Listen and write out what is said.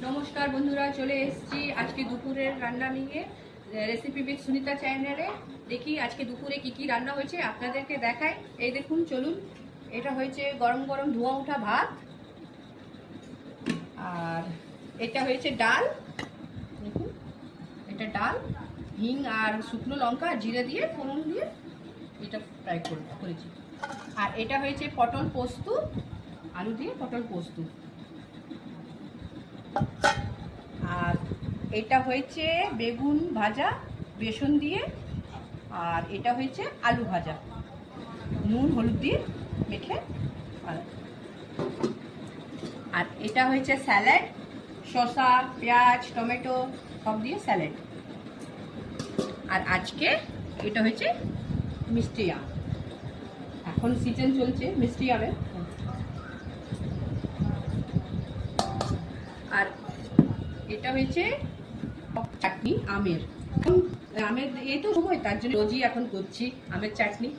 নমস্কার বন্ধুরা, চলে এসেছি আজকে দুপুরের রান্না নিয়ে রেসিপি উইথ সুনিতা চ্যানেলে। দেখি আজকে দুপুরে কি কি রান্না হয়েছে আপনাদেরকে দেখাই। এই দেখুন, চলুন। এটা হয়েছে গরম গরম ধোঁয়া ওঠা ভাত, আর এটা হয়েছে ডাল। দেখুন, এটা ডাল হিং আর শুকনো লঙ্কা জিরে দিয়ে ফোড়ন দিয়ে এটা ফ্রাই করেছি। আর এটা হয়েছে পটল পোস্ত, আলু দিয়ে পটল পোস্ত। আর এটা হয়েছে বেগুন ভাজা বেসন দিয়ে, আর এটা হয়েছে আলু ভাজা নুন হলুদ দিয়ে মেখে। আর এটা হয়েছে স্যালাড, শসা পেঁয়াজ টমেটো সব দিয়ে স্যালাড। আর আজকে এটা হয়েছে মিষ্টি আম, এখন সিজন চলছে মিষ্টি আমের। আর এটা হয়েছে চাটনি আমের। আমের এই তো সময়, তার জন্য রোজই এখন করছি আমের চাটনি।